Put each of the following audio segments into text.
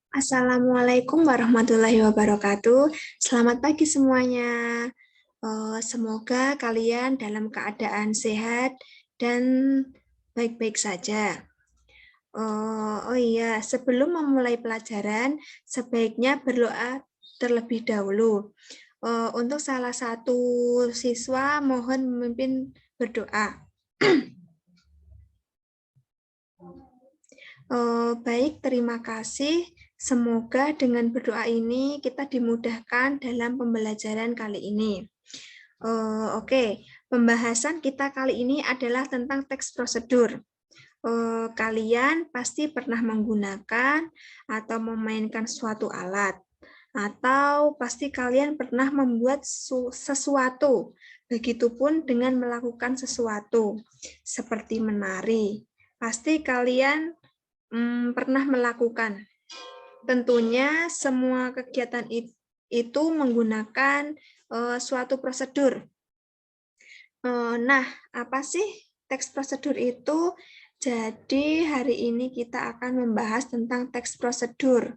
Assalamualaikum warahmatullahi wabarakatuh. Selamat pagi semuanya. Semoga kalian dalam keadaan sehat dan baik-baik saja. Oh iya, sebelum memulai pelajaran, sebaiknya berdoa terlebih dahulu. Untuk salah satu siswa, mohon memimpin berdoa. Baik, terima kasih. Semoga dengan berdoa ini kita dimudahkan dalam pembelajaran kali ini. Oke, pembahasan kita kali ini adalah tentang teks prosedur. Kalian pasti pernah menggunakan atau memainkan suatu alat, atau pasti kalian pernah membuat sesuatu. Begitupun dengan melakukan sesuatu, seperti menari. Pasti kalian pernah melakukan. Tentunya semua kegiatan itu menggunakan suatu prosedur. Nah, apa sih teks prosedur itu? Jadi hari ini kita akan membahas tentang teks prosedur.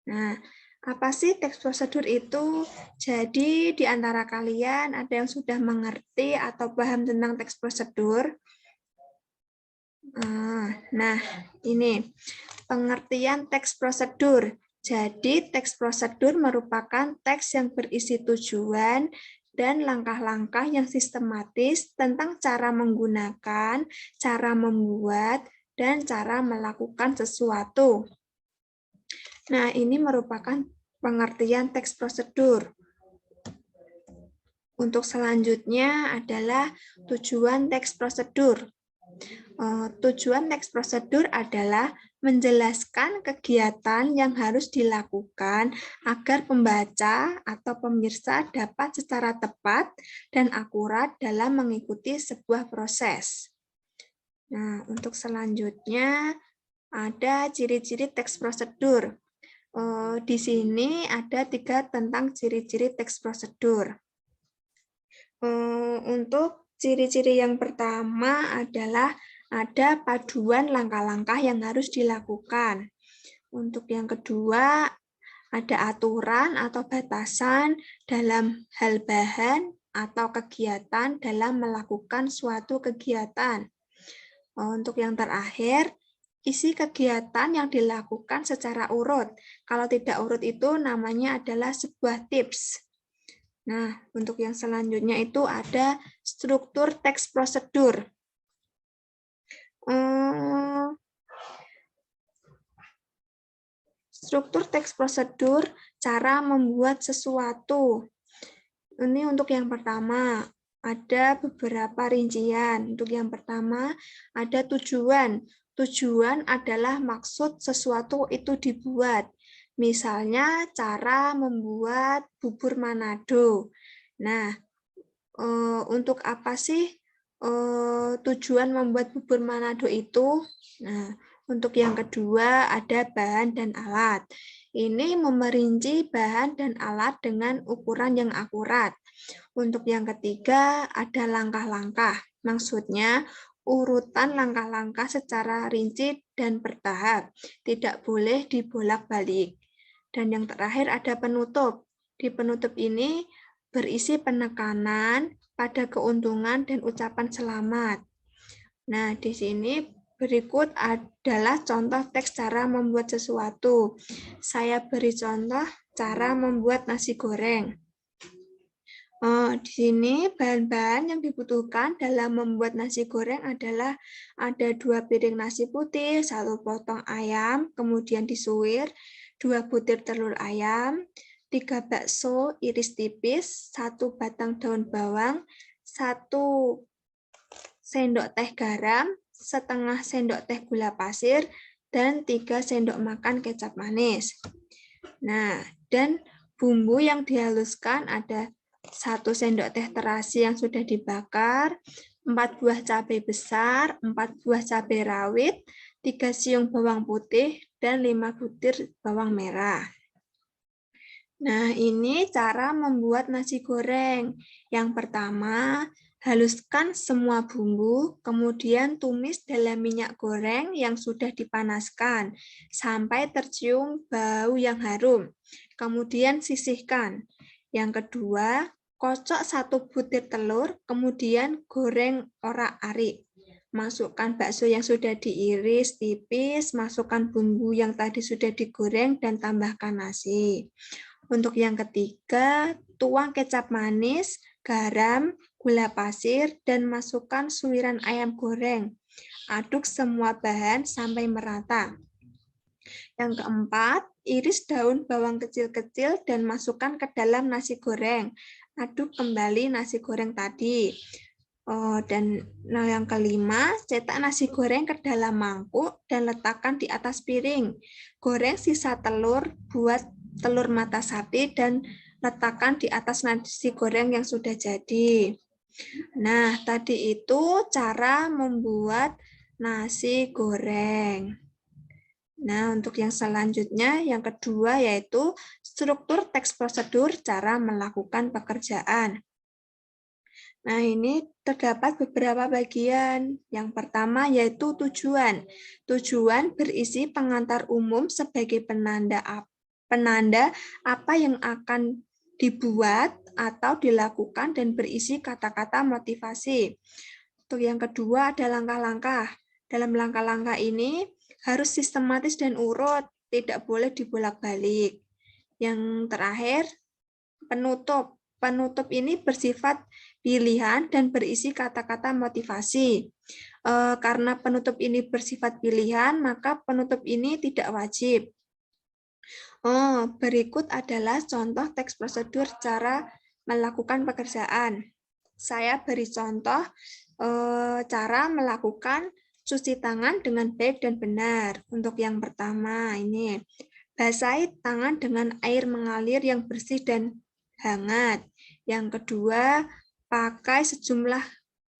Nah, apa sih teks prosedur itu? Jadi di antara kalian ada yang sudah mengerti atau paham tentang teks prosedur? Nah, ini pengertian teks prosedur. Jadi, teks prosedur merupakan teks yang berisi tujuan dan langkah-langkah yang sistematis tentang cara menggunakan, cara membuat, dan cara melakukan sesuatu. Nah, ini merupakan pengertian teks prosedur. Untuk selanjutnya adalah tujuan teks prosedur. Tujuan teks prosedur adalah menjelaskan kegiatan yang harus dilakukan agar pembaca atau pemirsa dapat secara tepat dan akurat dalam mengikuti sebuah proses. Nah, untuk selanjutnya ada ciri-ciri teks prosedur. Di sini ada 3 tentang ciri-ciri teks prosedur. Untuk ciri-ciri yang pertama adalah ada paduan langkah-langkah yang harus dilakukan. Untuk yang kedua, ada aturan atau batasan dalam hal bahan atau kegiatan dalam melakukan suatu kegiatan. Untuk yang terakhir, isi kegiatan yang dilakukan secara urut. Kalau tidak urut itu namanya adalah sebuah tips. Nah, untuk yang selanjutnya itu ada struktur teks prosedur. Struktur teks prosedur, cara membuat sesuatu. Ini untuk yang pertama, ada beberapa rincian. Untuk yang pertama, ada tujuan. Tujuan adalah maksud sesuatu itu dibuat. Misalnya, cara membuat bubur Manado. Nah, untuk apa sih tujuan membuat bubur Manado itu? Nah, untuk yang kedua ada bahan dan alat. Ini memerinci bahan dan alat dengan ukuran yang akurat. Untuk yang ketiga ada langkah-langkah. Maksudnya urutan langkah-langkah secara rinci dan bertahap. Tidak boleh dibolak-balik. Dan yang terakhir ada penutup. Di penutup ini berisi penekanan pada keuntungan dan ucapan selamat. Nah, di sini berikut adalah contoh teks cara membuat sesuatu. Saya beri contoh cara membuat nasi goreng. Di sini bahan-bahan yang dibutuhkan dalam membuat nasi goreng adalah ada 2 piring nasi putih, 1 potong ayam, kemudian disuir, 2 butir telur ayam, 3 bakso iris tipis, 1 batang daun bawang, 1 sendok teh garam, setengah sendok teh gula pasir, dan 3 sendok makan kecap manis. Nah, dan bumbu yang dihaluskan ada 1 sendok teh terasi yang sudah dibakar, 4 buah cabai besar, 4 buah cabai rawit, 3 siung bawang putih, dan 5 butir bawang merah. Nah, ini cara membuat nasi goreng. Yang pertama, Haluskan semua bumbu, kemudian tumis dalam minyak goreng yang sudah dipanaskan sampai tercium bau yang harum. Kemudian sisihkan. Yang kedua, kocok 1 butir telur, kemudian goreng orak-arik. Masukkan bakso yang sudah diiris tipis, masukkan bumbu yang tadi sudah digoreng, dan tambahkan nasi. Untuk yang ketiga, tuang kecap manis, garam, gula pasir, dan masukkan suiran ayam goreng. Aduk semua bahan sampai merata. Yang keempat, iris daun bawang kecil-kecil dan masukkan ke dalam nasi goreng. Aduk kembali nasi goreng tadi. Dan yang kelima, cetak nasi goreng ke dalam mangkuk dan letakkan di atas piring. Goreng sisa telur, buat telur mata sapi dan letakkan di atas nasi goreng yang sudah jadi. Nah, tadi itu cara membuat nasi goreng. Nah, untuk yang selanjutnya, yang kedua yaitu struktur teks prosedur cara melakukan pekerjaan. Nah, ini terdapat beberapa bagian. Yang pertama yaitu tujuan. Tujuan berisi pengantar umum sebagai penanda apa yang akan dibuat atau dilakukan dan berisi kata-kata motivasi. Untuk yang kedua ada langkah-langkah. Dalam langkah-langkah ini harus sistematis dan urut, tidak boleh dibolak-balik. Yang terakhir, penutup. Penutup ini bersifat pilihan dan berisi kata-kata motivasi. Karena penutup ini bersifat pilihan, maka penutup ini tidak wajib. Berikut adalah contoh teks prosedur cara melakukan pekerjaan. Saya beri contoh cara melakukan cuci tangan dengan baik dan benar. Untuk yang pertama ini, basahi tangan dengan air mengalir yang bersih dan hangat. Yang kedua, pakai sejumlah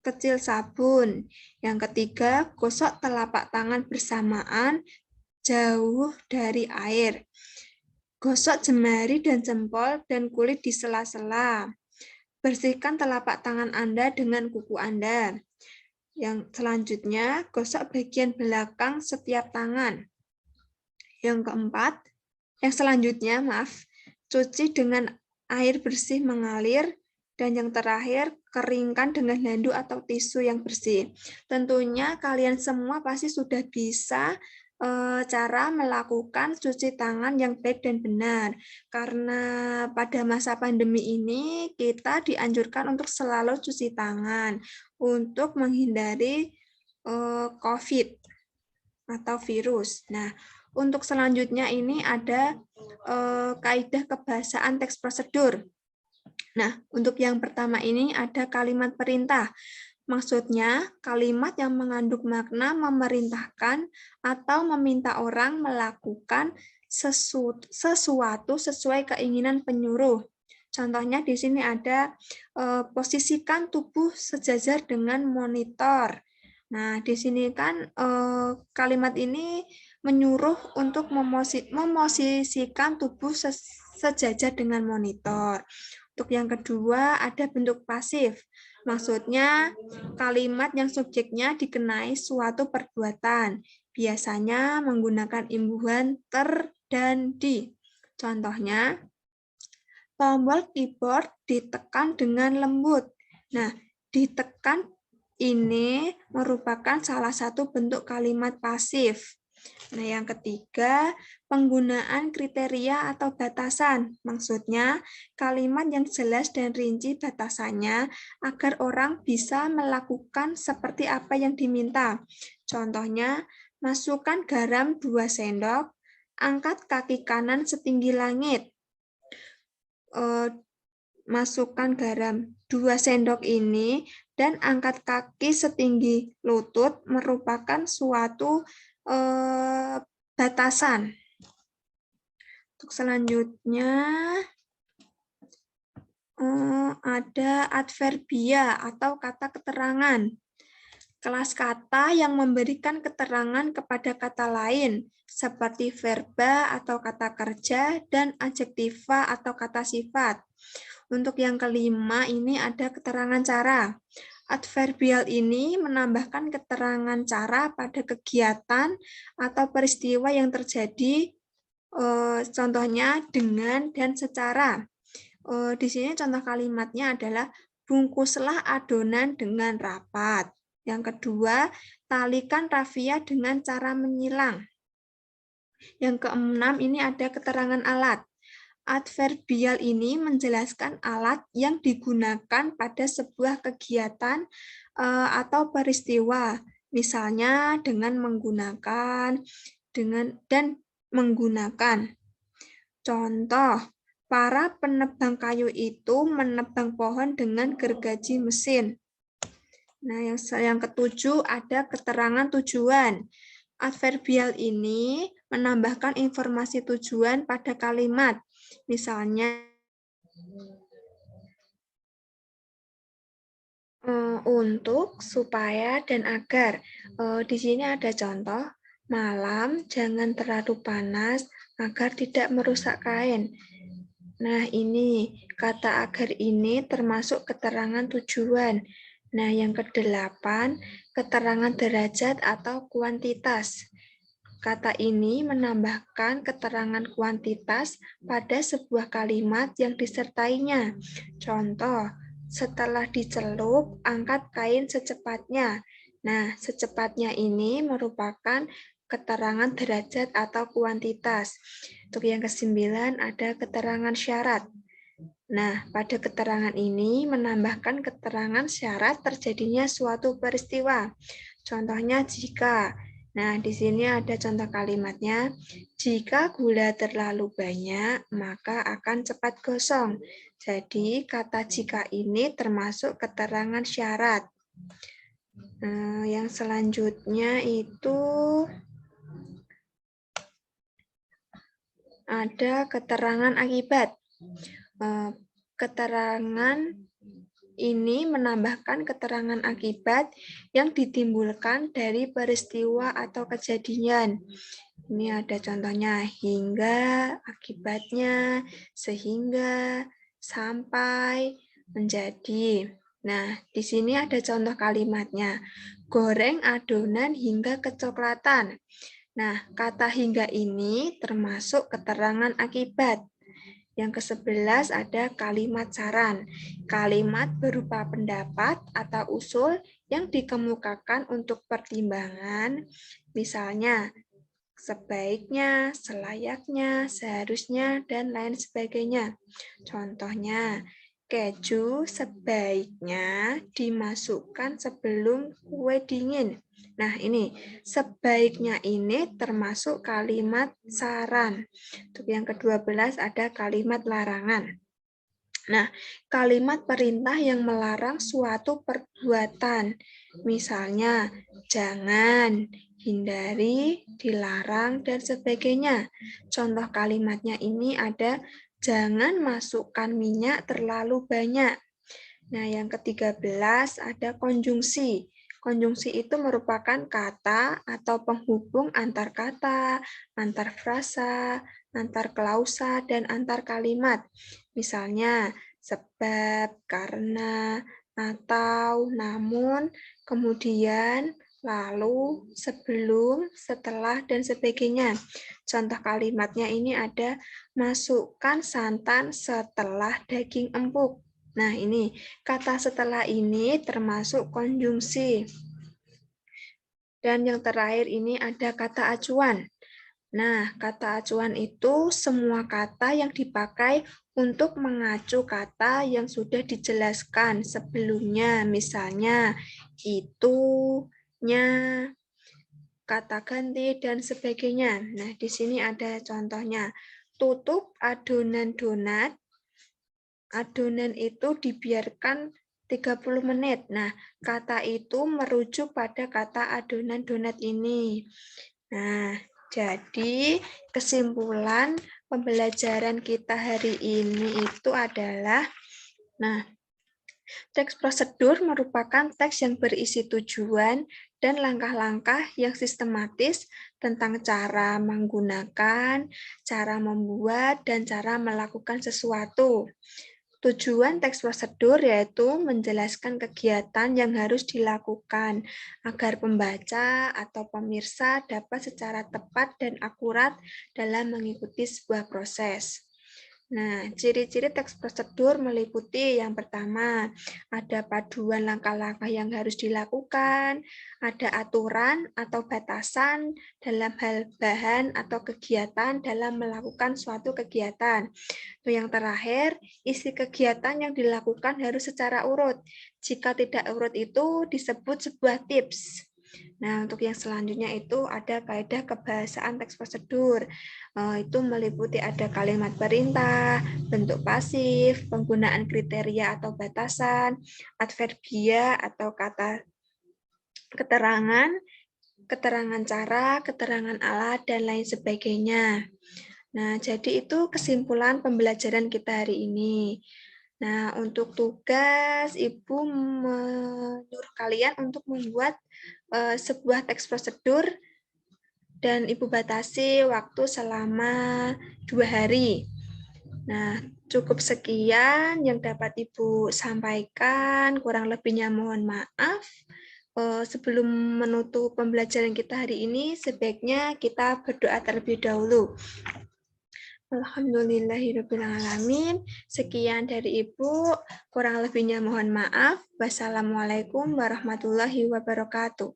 kecil sabun. Yang ketiga, gosok telapak tangan bersamaan jauh dari air. Gosok jemari dan jempol dan kulit di sela-sela. Bersihkan telapak tangan Anda dengan kuku Anda. Yang selanjutnya, gosok bagian belakang setiap tangan. Yang keempat, cuci dengan air bersih mengalir. Dan yang terakhir, keringkan dengan handuk atau tisu yang bersih. Tentunya kalian semua pasti sudah bisa cara melakukan cuci tangan yang baik dan benar. Karena pada masa pandemi ini kita dianjurkan untuk selalu cuci tangan untuk menghindari COVID atau virus. Nah, untuk selanjutnya ini ada kaidah kebahasaan teks prosedur. Nah, untuk yang pertama ini ada kalimat perintah. Maksudnya, kalimat yang mengandung makna memerintahkan atau meminta orang melakukan sesuatu sesuai keinginan penyuruh. Contohnya di sini ada posisikan tubuh sejajar dengan monitor. Nah, di sini kan kalimat ini menyuruh untuk memosisikan tubuh sejajar dengan monitor. Untuk yang kedua ada bentuk pasif. Maksudnya kalimat yang subjeknya dikenai suatu perbuatan, biasanya menggunakan imbuhan ter dan di. Contohnya, tombol keyboard ditekan dengan lembut. Nah, ditekan ini merupakan salah satu bentuk kalimat pasif. Nah, yang ketiga, penggunaan kriteria atau batasan. Maksudnya, kalimat yang jelas dan rinci batasannya agar orang bisa melakukan seperti apa yang diminta. Contohnya, masukkan garam 2 sendok, angkat kaki kanan setinggi langit. Masukkan garam 2 sendok ini dan angkat kaki setinggi lutut merupakan suatu batasan. Untuk selanjutnya ada adverbia atau kata keterangan. Kelas kata yang memberikan keterangan kepada kata lain seperti verba atau kata kerja dan adjektiva atau kata sifat. Untuk yang kelima ini ada keterangan cara. Adverbial ini menambahkan keterangan cara pada kegiatan atau peristiwa yang terjadi, contohnya dengan dan secara. Di sini contoh kalimatnya adalah bungkuslah adonan dengan rapat. Yang kedua, talikan rafia dengan cara menyilang. Yang keenam, ini ada keterangan alat. Adverbial ini menjelaskan alat yang digunakan pada sebuah kegiatan atau peristiwa. Misalnya dengan menggunakan, dan menggunakan. Contoh, para penebang kayu itu menebang pohon dengan gergaji mesin. Nah, yang ketujuh ada keterangan tujuan. Adverbial ini menambahkan informasi tujuan pada kalimat. Misalnya, untuk, supaya, dan agar. Di sini ada contoh, malam jangan terlalu panas agar tidak merusak kain. Nah, ini kata agar ini termasuk keterangan tujuan. Nah, yang kedelapan, keterangan derajat atau kuantitas. Kata ini menambahkan keterangan kuantitas pada sebuah kalimat yang disertainya. Contoh, setelah dicelup, angkat kain secepatnya. Nah, secepatnya ini merupakan keterangan derajat atau kuantitas. Untuk yang kesembilan ada keterangan syarat. Nah, pada keterangan ini menambahkan keterangan syarat terjadinya suatu peristiwa. Contohnya jika. Nah, di sini ada contoh kalimatnya. Jika gula terlalu banyak, maka akan cepat gosong. Jadi, kata jika ini termasuk keterangan syarat. Yang selanjutnya itu ada keterangan akibat. Keterangan ini menambahkan keterangan akibat yang ditimbulkan dari peristiwa atau kejadian. Ini ada contohnya, hingga, akibatnya, sehingga, sampai, menjadi. Nah, di sini ada contoh kalimatnya. Goreng adonan hingga kecoklatan. Nah, kata hingga ini termasuk keterangan akibat. Yang ke-11 ada kalimat saran. Kalimat berupa pendapat atau usul yang dikemukakan untuk pertimbangan, misalnya sebaiknya, selayaknya, seharusnya, dan lain sebagainya. Contohnya, keju sebaiknya dimasukkan sebelum kue dingin. Nah, ini sebaiknya ini termasuk kalimat saran. Untuk yang ke-12 ada kalimat larangan. Nah, kalimat perintah yang melarang suatu perbuatan. Misalnya, jangan, hindari, dilarang, dan sebagainya. Contoh kalimatnya ini ada, jangan masukkan minyak terlalu banyak. Nah, yang ke-13 ada konjungsi. Konjungsi itu merupakan kata atau penghubung antar kata, antar frasa, antar klausa, dan antar kalimat. Misalnya, sebab, karena, atau, namun, kemudian, lalu, sebelum, setelah, dan sebagainya. Contoh kalimatnya ini ada, masukkan santan setelah daging empuk. Nah, ini kata setelah ini termasuk konjungsi. Dan yang terakhir ini ada kata acuan. Nah, kata acuan itu semua kata yang dipakai untuk mengacu kata yang sudah dijelaskan sebelumnya. Misalnya, itu, nya, kata ganti, dan sebagainya. Nah, di sini ada contohnya. Tutup adonan donat. Adonan itu dibiarkan 30 menit. Nah, kata itu merujuk pada kata adonan donat ini. Nah, jadi kesimpulan pembelajaran kita hari ini itu adalah, teks prosedur merupakan teks yang berisi tujuan dan langkah-langkah yang sistematis tentang cara menggunakan, cara membuat, dan cara melakukan sesuatu. Tujuan teks prosedur yaitu menjelaskan kegiatan yang harus dilakukan agar pembaca atau pemirsa dapat secara tepat dan akurat dalam mengikuti sebuah proses. Nah, ciri-ciri teks prosedur meliputi yang pertama, ada paduan langkah-langkah yang harus dilakukan, ada aturan atau batasan dalam hal bahan atau kegiatan dalam melakukan suatu kegiatan. Yang terakhir, isi kegiatan yang dilakukan harus secara urut. Jika tidak urut itu disebut sebuah tips. Nah, untuk yang selanjutnya itu ada kaidah kebahasaan teks prosedur. Itu meliputi ada kalimat perintah, bentuk pasif, penggunaan kriteria atau batasan, adverbia atau kata keterangan, keterangan cara, keterangan alat, dan lain sebagainya. Nah, jadi itu kesimpulan pembelajaran kita hari ini. Nah, untuk tugas, Ibu menyuruh kalian untuk membuat sebuah teks prosedur dan Ibu batasi waktu selama 2 hari. Nah, cukup sekian yang dapat Ibu sampaikan, kurang lebihnya mohon maaf. Sebelum menutup pembelajaran kita hari ini, sebaiknya kita berdoa terlebih dahulu. Alhamdulillahirrabbilalamin. Sekian dari Ibu, kurang lebihnya mohon maaf. Wassalamualaikum warahmatullahi wabarakatuh.